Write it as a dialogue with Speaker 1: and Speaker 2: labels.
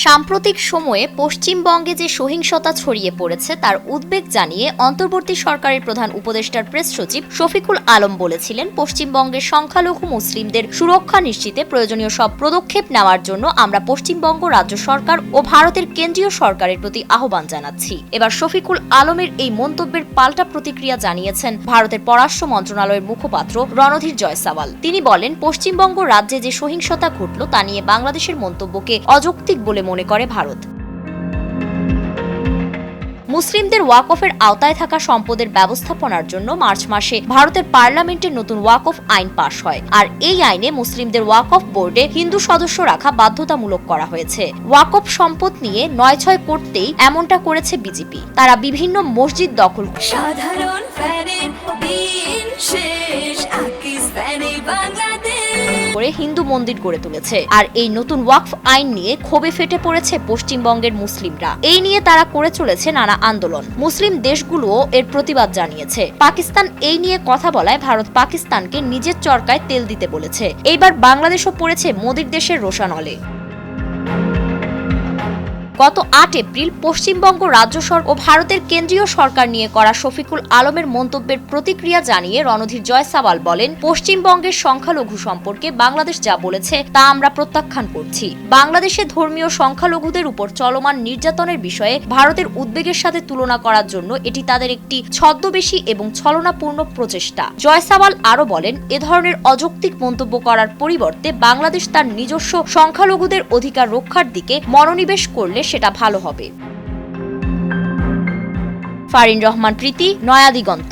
Speaker 1: সাম্প্রতিক সময়ে পশ্চিমবঙ্গে যে সহিংসতা ছড়িয়ে পড়েছে তার উদ্বেগ জানিয়ে অন্তর্বর্তী সরকারের প্রধান উপদেষ্টার প্রেস সচিব শফিকুল আলম বলেছিলেন, পশ্চিমবঙ্গের সংখ্যালঘু মুসলিমদের সুরক্ষা নিশ্চিতে প্রয়োজনীয় সব পদক্ষেপ নেওয়ার জন্য আমরা পশ্চিমবঙ্গ রাজ্য সরকার ও ভারতের কেন্দ্রীয় সরকারের প্রতি আহ্বান জানাচ্ছি। এবার শফিকুল আলমের এই মন্তব্যের পাল্টা প্রতিক্রিয়া জানিয়েছেন ভারতের পররাষ্ট্র মন্ত্রণালয়ের মুখপাত্র রণধীর জয়সাওয়াল। তিনি বলেন, পশ্চিমবঙ্গ রাজ্যে যে সহিংসতা ঘটল তা নিয়ে বাংলাদেশের মন্তব্যকে অযৌক্তিক বলে মনে করে ভারত। মুসলিমদের ওয়াকফের আওতায় থাকা সম্পদের ব্যবস্থাপনার জন্য মার্চ মাসে ভারতের পার্লামেন্টে নতুন ওয়াকফ আইন পাশ হয়, আর এই আইনে মুসলিমদের ওয়াকফ বোর্ডে হিন্দু সদস্য রাখা বাধ্যতামূলক করা হয়েছে। ওয়াকফ সম্পদ নিয়ে নয়-ছয় করতেই এমনটা করেছে বিজেপি। তারা বিভিন্ন মসজিদ দখল
Speaker 2: সাধারণ ফ্যানের দিন শেষ পাকিস্তানি বাংলাদেশ
Speaker 1: করে হিন্দু মন্দির গড়ে তুলেছে। আর এই নতুন ওয়াকফ আইন নিয়ে ক্ষোভে ফেটে পড়েছে পশ্চিমবঙ্গের মুসলিমরা। এই নিয়ে তারা করে চলেছে নানা আন্দোলন। মুসলিম দেশগুলোও এর প্রতিবাদ জানিয়েছে। পাকিস্তান এই নিয়ে কথা বলায় ভারত পাকিস্তানকে নিজের চরকায় তেল দিতে বলেছে। এইবার বাংলাদেশও পড়েছে মোদির দেশের রোষানলে। গত ৮ এপ্রিল পশ্চিমবঙ্গ রাজ্য সরকার ও ভারতের কেন্দ্রীয় সরকার নিয়ে করা শফিকুল আলমের মন্তব্যের প্রতিক্রিয়া জানিয়ে রণধীর জয়সাওয়াল বলেন, পশ্চিমবঙ্গের সংখ্যালঘু সম্পর্কে বাংলাদেশ যা বলেছে তা আমরা প্রত্যাখ্যান করছি। বাংলাদেশে ধর্মীয় সংখ্যালঘুদের উপর চলমান নির্যাতনের বিষয়ে ভারতের উদ্বেগের সাথে তুলনা করার জন্য এটি তাদের একটি ছদ্মবেশী এবং ছলনাপূর্ণ প্রচেষ্টা। জয়সাওয়াল আরও বলেন, এ ধরনের অযৌক্তিক মন্তব্য করার পরিবর্তে বাংলাদেশ তার নিজস্ব সংখ্যালঘুদের অধিকার রক্ষার দিকে মনোনিবেশ করলে সেটা ভালো হবে। ফারিন রহমান প্রীতি, নয়া দিগন্ত।